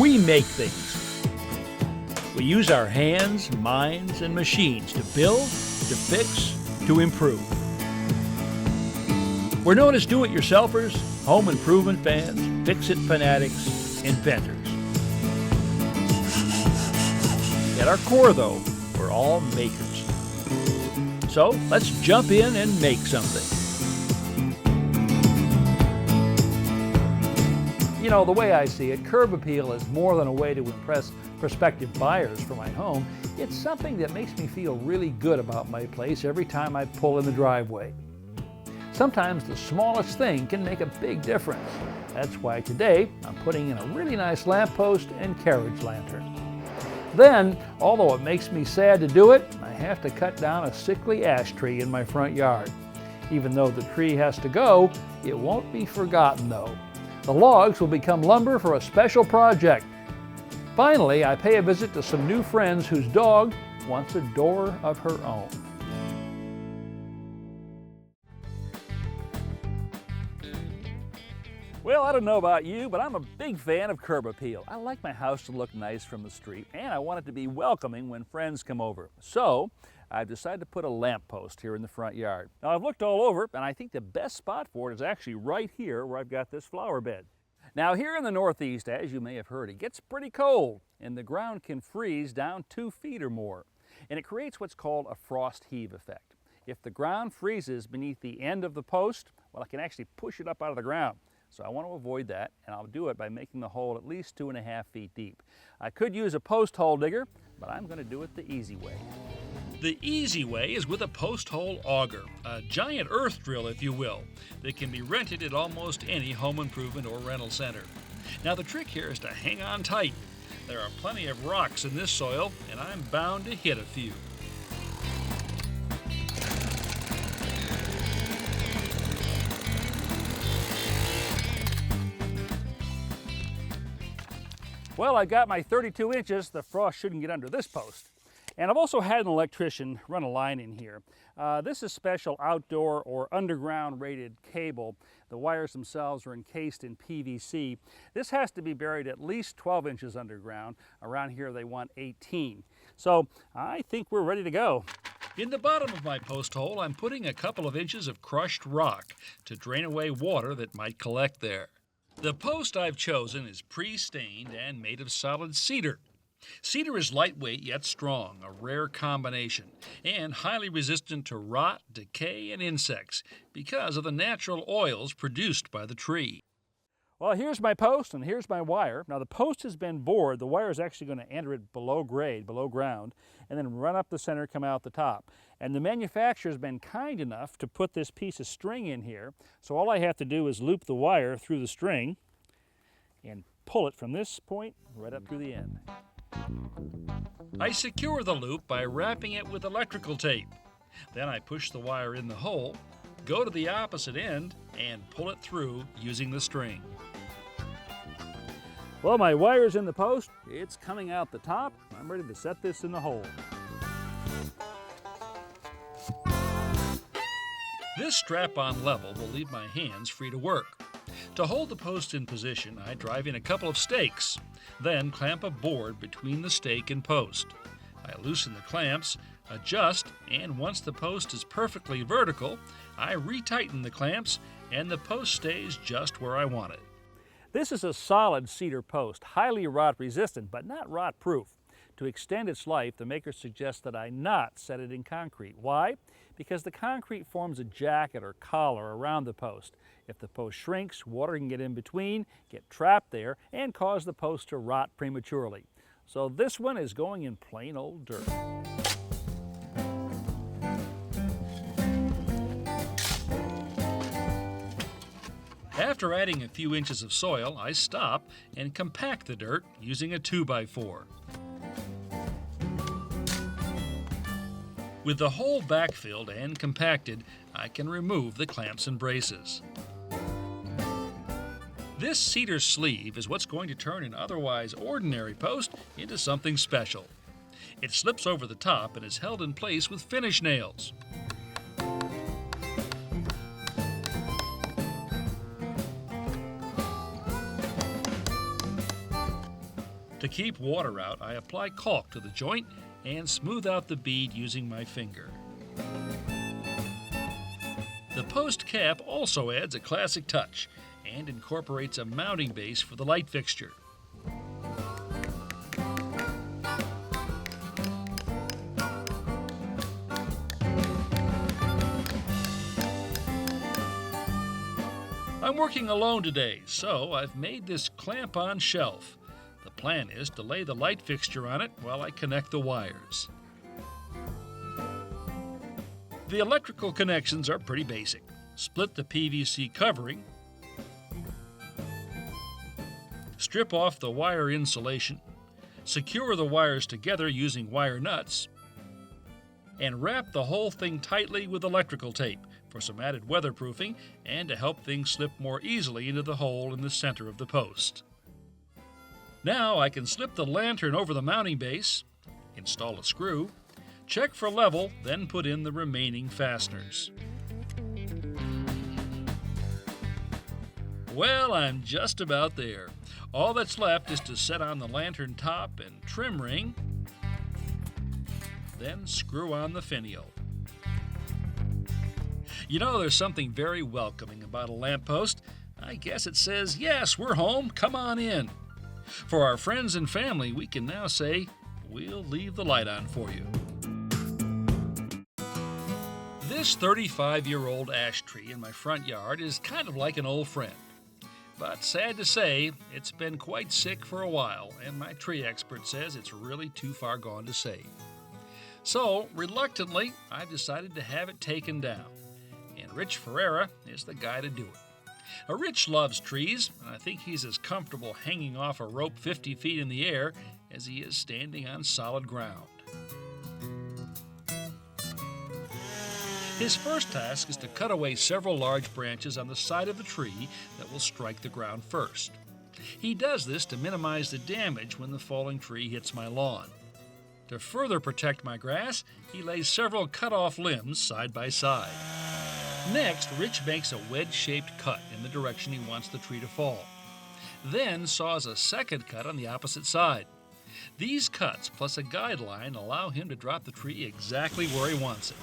we make things. We use our hands, minds, and machines to build, to fix, to improve. We're known as do-it-yourselfers, home improvement fans, fix-it fanatics, inventors. At our core, though, we're all makers. So let's jump in and make something. You know, the way I see it, curb appeal is more than a way to impress prospective buyers for my home. It's something that makes me feel really good about my place every time I pull in the driveway. Sometimes the smallest thing can make a big difference. That's why today I'm putting in a really nice lamppost and carriage lantern. Then, although it makes me sad to do it, I have to cut down a sickly ash tree in my front yard. Even though the tree has to go, it won't be forgotten though. The logs will become lumber for a special project. Finally, I pay a visit to some new friends whose dog wants a door of her own. Well, I don't know about you, but I'm a big fan of curb appeal. I like my house to look nice from the street, and I want it to be welcoming when friends come over. So, I've decided to put a lamppost here in the front yard. Now, I've looked all over, and I think the best spot for it is actually right here where I've got this flower bed. Now, here in the Northeast, as you may have heard, it gets pretty cold, and the ground can freeze down 2 feet or more, and it creates what's called a frost heave effect. If the ground freezes beneath the end of the post, well, I can actually push it up out of the ground. So I want to avoid that, and I'll do it by making the hole at least 2.5 feet deep. I could use a post hole digger, but I'm going to do it the easy way. The easy way is with a post hole auger, a giant earth drill, if you will, that can be rented at almost any home improvement or rental center. Now the trick here is to hang on tight. There are plenty of rocks in this soil, and I'm bound to hit a few. Well, I got my 32 inches. The frost shouldn't get under this post. And I've also had an electrician run a line in here. This is special outdoor or underground rated cable. The wires themselves are encased in PVC. This has to be buried at least 12 inches underground. Around here they want 18. So I think we're ready to go. In the bottom of my post hole, I'm putting a couple of inches of crushed rock to drain away water that might collect there. The post I've chosen is pre-stained and made of solid cedar. Cedar is lightweight yet strong, a rare combination, and highly resistant to rot, decay, and insects because of the natural oils produced by the tree. Well, here's my post and here's my wire. Now the post has been bored. The wire is actually going to enter it below grade, below ground, and then run up the center, come out the top. And the manufacturer's been kind enough to put this piece of string in here. So all I have to do is loop the wire through the string and pull it from this point right up through the end. I secure the loop by wrapping it with electrical tape. Then I push the wire in the hole, go to the opposite end, and pull it through using the string. Well, my wire's in the post. It's coming out the top. I'm ready to set this in the hole. This strap-on level will leave my hands free to work. To hold the post in position, I drive in a couple of stakes, then clamp a board between the stake and post. I loosen the clamps, adjust, and once the post is perfectly vertical, I retighten the clamps and the post stays just where I want it. This is a solid cedar post, highly rot resistant, but not rot proof. To extend its life, the maker suggests that I not set it in concrete. Why? Because the concrete forms a jacket or collar around the post. If the post shrinks, water can get in between, get trapped there, and cause the post to rot prematurely. So this one is going in plain old dirt. After adding a few inches of soil, I stop and compact the dirt using a 2x4. With the hole backfilled and compacted, I can remove the clamps and braces. This cedar sleeve is what's going to turn an otherwise ordinary post into something special. It slips over the top and is held in place with finish nails. To keep water out, I apply caulk to the joint and smooth out the bead using my finger. The post cap also adds a classic touch and incorporates a mounting base for the light fixture. I'm working alone today, so I've made this clamp-on shelf. The plan is to lay the light fixture on it while I connect the wires. The electrical connections are pretty basic. Split the PVC covering, strip off the wire insulation, secure the wires together using wire nuts, and wrap the whole thing tightly with electrical tape for some added weatherproofing and to help things slip more easily into the hole in the center of the post. Now I can slip the lantern over the mounting base, install a screw, check for level, then put in the remaining fasteners. Well, I'm just about there. All that's left is to set on the lantern top and trim ring, then screw on the finial. You know, there's something very welcoming about a lamppost. I guess it says, yes, we're home, come on in. For our friends and family, we can now say, we'll leave the light on for you. This 35-year-old ash tree in my front yard is kind of like an old friend. But sad to say, it's been quite sick for a while, and my tree expert says it's really too far gone to save. So, reluctantly, I've decided to have it taken down. And Rich Ferreira is the guy to do it. Now, Rich loves trees, and I think he's as comfortable hanging off a rope 50 feet in the air as he is standing on solid ground. His first task is to cut away several large branches on the side of the tree that will strike the ground first. He does this to minimize the damage when the falling tree hits my lawn. To further protect my grass, he lays several cut-off limbs side by side. Next, Rich makes a wedge-shaped cut in the direction he wants the tree to fall. Then saws a second cut on the opposite side. These cuts, plus a guideline, allow him to drop the tree exactly where he wants it.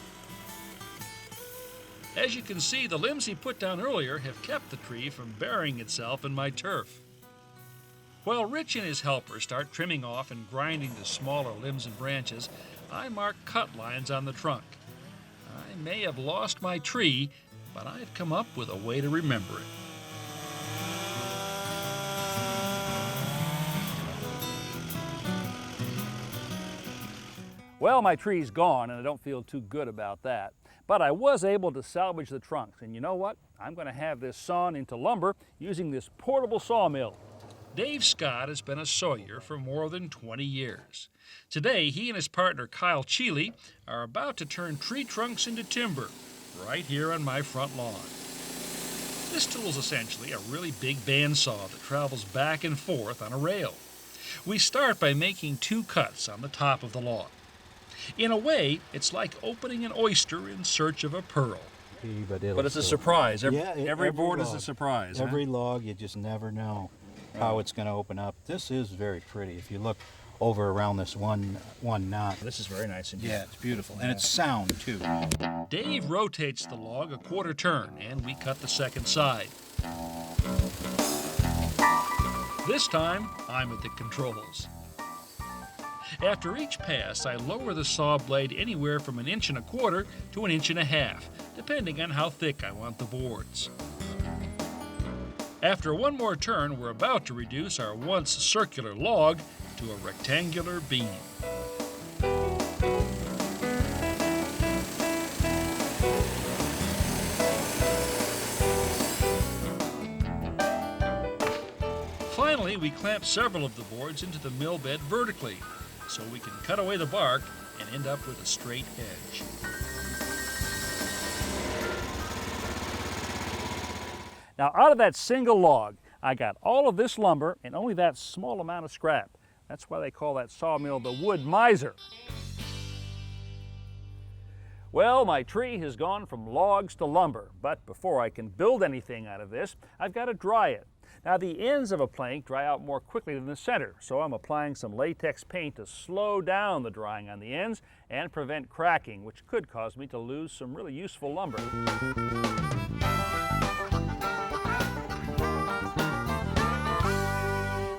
As you can see, the limbs he put down earlier have kept the tree from burying itself in my turf. While Rich and his helpers start trimming off and grinding the smaller limbs and branches, I mark cut lines on the trunk. I may have lost my tree, but I've come up with a way to remember it. Well, my tree's gone, and I don't feel too good about that. But I was able to salvage the trunks, and you know what? I'm going to have this sawn into lumber using this portable sawmill. Dave Scott has been a sawyer for more than 20 years. Today, he and his partner Kyle Cheeley are about to turn tree trunks into timber right here on my front lawn. This tool is essentially a really big bandsaw that travels back and forth on a rail. We start by making two cuts on the top of the log. In a way, it's like opening an oyster in search of a pearl. But it's a surprise. Every board log is a surprise. Every log, you just never know how it's going to open up. This is very pretty. If you look over around this one knot. This is very nice indeed. Yeah, it's beautiful. And it's sound, too. Dave rotates the log a quarter turn, and we cut the second side. This time, I'm at the controls. After each pass, I lower the saw blade anywhere from 1 1/4 inches to 1.5 inches, depending on how thick I want the boards. After one more turn, we're about to reduce our once circular log to a rectangular beam. Finally, we clamp several of the boards into the mill bed vertically, so we can cut away the bark and end up with a straight edge. Now, out of that single log, I got all of this lumber and only that small amount of scrap. That's why they call that sawmill the wood miser. Well, my tree has gone from logs to lumber, but before I can build anything out of this, I've got to dry it. Now the ends of a plank dry out more quickly than the center, so I'm applying some latex paint to slow down the drying on the ends and prevent cracking, which could cause me to lose some really useful lumber.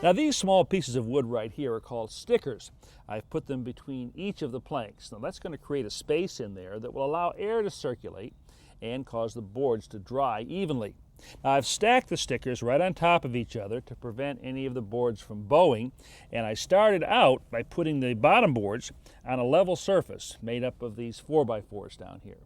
Now these small pieces of wood right here are called stickers. I've put them between each of the planks. Now that's going to create a space in there that will allow air to circulate and cause the boards to dry evenly. Now I've stacked the stickers right on top of each other to prevent any of the boards from bowing, and I started out by putting the bottom boards on a level surface made up of these 4x4s down here.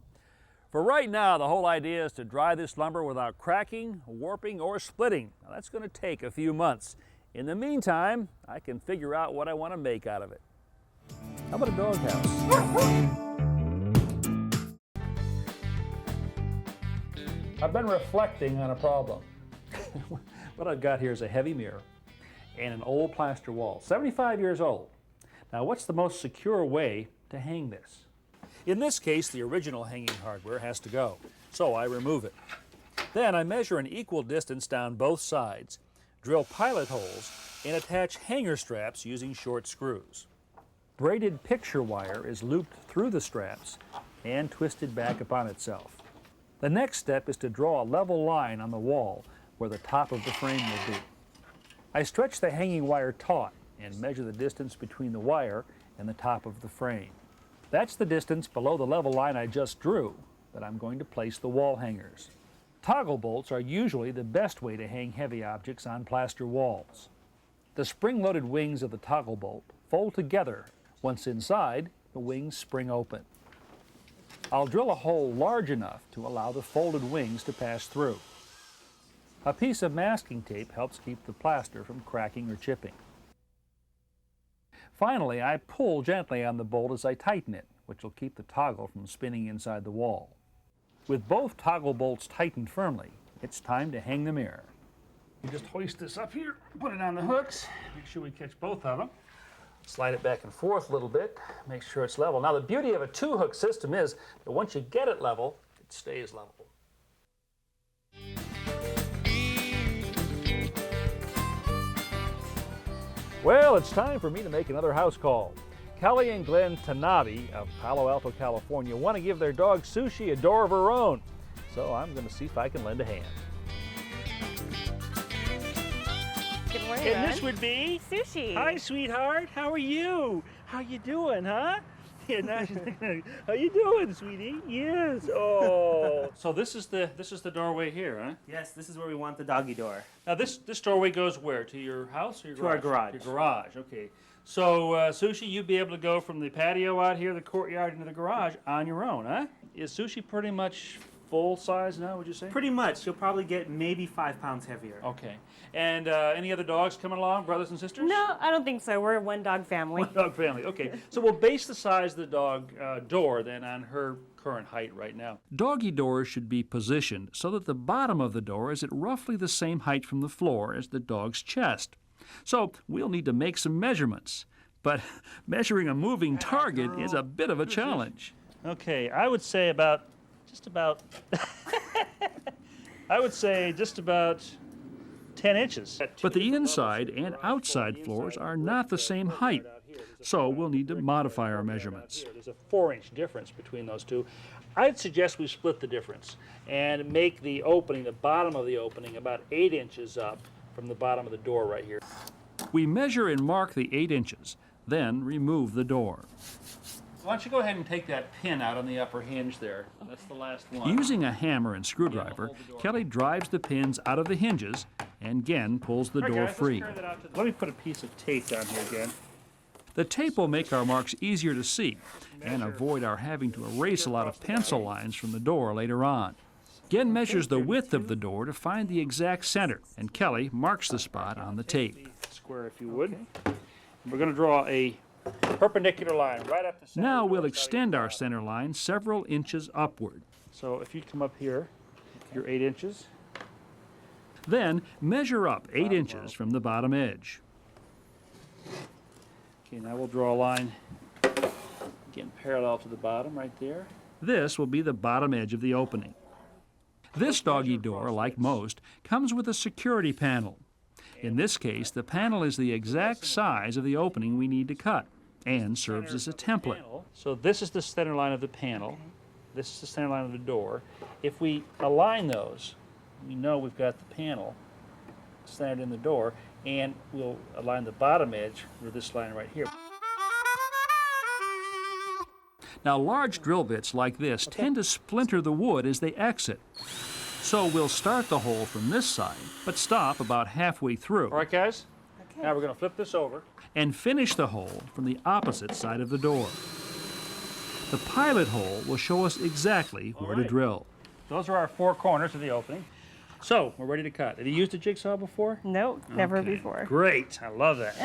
For right now, the whole idea is to dry this lumber without cracking, warping, or splitting. Now that's going to take a few months. In the meantime, I can figure out what I want to make out of it. How about a doghouse? I've been reflecting on a problem. What I've got here is a heavy mirror and an old plaster wall, 75 years old. Now, what's the most secure way to hang this? In this case, the original hanging hardware has to go, so I remove it. Then I measure an equal distance down both sides, drill pilot holes, and attach hanger straps using short screws. Braided picture wire is looped through the straps and twisted back upon itself. The next step is to draw a level line on the wall where the top of the frame will be. I stretch the hanging wire taut and measure the distance between the wire and the top of the frame. That's the distance below the level line I just drew that I'm going to place the wall hangers. Toggle bolts are usually the best way to hang heavy objects on plaster walls. The spring-loaded wings of the toggle bolt fold together. Once inside, the wings spring open. I'll drill a hole large enough to allow the folded wings to pass through. A piece of masking tape helps keep the plaster from cracking or chipping. Finally, I pull gently on the bolt as I tighten it, which will keep the toggle from spinning inside the wall. With both toggle bolts tightened firmly, it's time to hang the mirror. You just hoist this up here, put it on the hooks, make sure we catch both of them. Slide it back and forth a little bit, make sure it's level. Now the beauty of a two-hook system is that once you get it level, it stays level. Well, it's time for me to make another house call. Kelly and Glenn Tanabe of Palo Alto, California want to give their dog Sushi a door of her own. So I'm going to see if I can lend a hand. Good morning, And Ron. this would be Sushi. Hi, sweetheart. How are you? How you doing, huh? Yeah, nice. How you doing, sweetie? Yes. Oh. So this is the doorway here, huh? Yes, this is where we want the doggy door. Now this doorway goes where? To your house or your To garage? our garage. Your garage. Okay. So Sushi, you'd be able to go from the patio out here, the courtyard, into the garage on your own, huh? Is Sushi pretty much full size now? Would you say? Pretty much. You'll probably get maybe 5 pounds heavier. Okay. And any other dogs coming along, brothers and sisters? No, I don't think so. We're a one-dog family. One dog family. Okay. So we'll base the size of the dog door then on her current height right now. Doggy doors should be positioned so that the bottom of the door is at roughly the same height from the floor as the dog's chest. So we'll need to make some measurements. But measuring a moving target is a bit of a challenge. Okay, I would say just about 10 inches. But the inside and outside floors are not the same height, so we'll need to modify our measurements. There's a 4-inch difference between those two. I'd suggest we split the difference and make the opening, the bottom of the opening, about 8 inches up from the bottom of the door right here. We measure and mark the 8 inches, then remove the door. Why don't you go ahead and take that pin out on the upper hinge there. That's the last one. Using a hammer and screwdriver, Kelly drives the pins out of the hinges and again pulls the door free. Let me put a piece of tape down here again. The tape will make our marks easier to see and avoid our having to erase a lot of pencil lines from the door later on. Glenn measures the width of the door to find the exact center, and Kelly marks the spot on the tape. Square, if you would. We're going to draw a perpendicular line right up the center. Now we'll extend our center line several inches upward. So if you come up here, you're 8 inches. Then measure up 8 inches from the bottom edge. Okay, now we'll draw a line again parallel to the bottom right there. This will be the bottom edge of the opening. This doggy door, like most, comes with a security panel. In this case, the panel is the exact size of the opening we need to cut and serves as a template. So this is the center line of the panel. This is the center line of the door. If we align those, we know we've got the panel centered in the door, and we'll align the bottom edge with this line right here. Now, large drill bits like this tend to splinter the wood as they exit. So we'll start the hole from this side, but stop about halfway through. All right, guys? Okay. Now we're going to flip this over and finish the hole from the opposite side of the door. The pilot hole will show us exactly where to drill. Those are our 4 corners of the opening. So, we're ready to cut. Have you used a jigsaw before? Nope, never before. Great, I love that.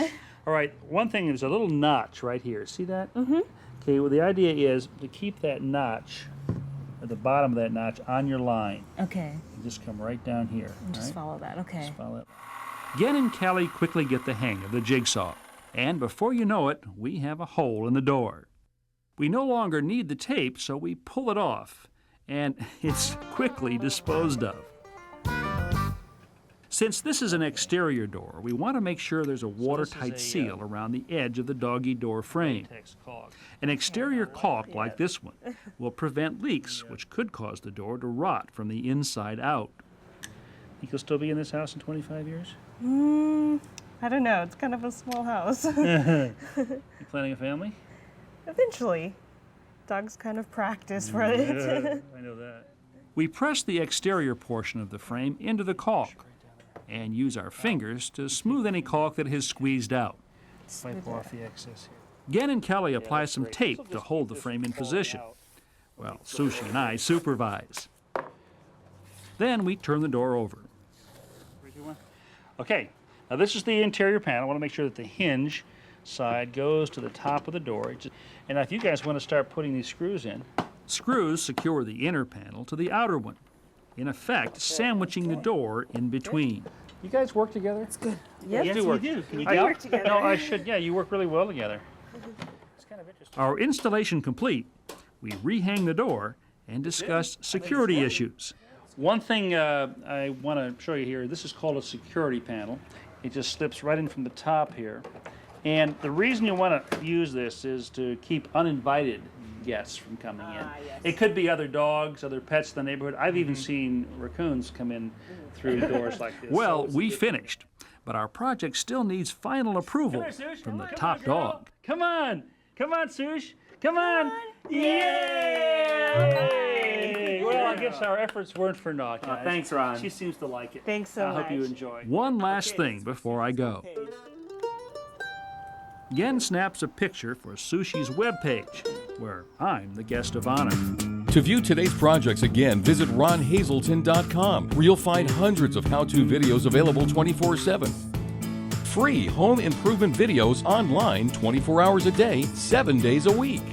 All right, one thing, there's a little notch right here. See that? Mm-hmm. Okay, well, the idea is to keep that notch, at the bottom of that notch, on your line. Okay. You just come right down here. And just follow that, okay. Just follow it. Gen and Callie quickly get the hang of the jigsaw. And before you know it, we have a hole in the door. We no longer need the tape, so we pull it off, and it's quickly disposed of. Since this is an exterior door, we want to make sure there's a watertight seal around the edge of the doggy door frame. An exterior caulk like this one will prevent leaks, which could cause the door to rot from the inside out. Think you'll still be in this house in 25 years? I don't know. It's kind of a small house. You planning a family? Eventually. Dogs kind of practice for it. I know that. We press the exterior portion of the frame into the caulk and use our fingers to smooth any caulk that has squeezed out. Wipe off the excess here. Gen and Kelly apply some tape to hold the frame in position. Well, Sushi and I supervise. Then we turn the door over. Okay, now this is the interior panel. I want to make sure that the hinge side goes to the top of the door. And if you guys want to start putting these screws in, screws secure the inner panel to the outer one, in effect sandwiching the door in between. You guys work together? It's good. Yes, we do. Can you we work together. No, I should. Yeah, you work really well together. It's kind of interesting. Our installation complete, we rehang the door and discuss security issues. One thing I want to show you here, this is called a security panel. It just slips right in from the top here. And the reason you want to use this is to keep uninvited guests from coming in. Yes. It could be other dogs, other pets in the neighborhood. I've even seen raccoons come in through doors like this. Well, we finished, but our project still needs final approval from the top dog. Come on, Sush, come on. Yay! Well, I guess our efforts weren't for naught, guys. Thanks, Ron. She seems to like it. Thanks so I much. hope you enjoy. One last thing before I go. Gen snaps a picture for Sushi's webpage, where I'm the guest of honor. To view today's projects again, visit ronhazelton.com, where you'll find hundreds of how-to videos available 24/7. Free home improvement videos online 24 hours a day, 7 days a week.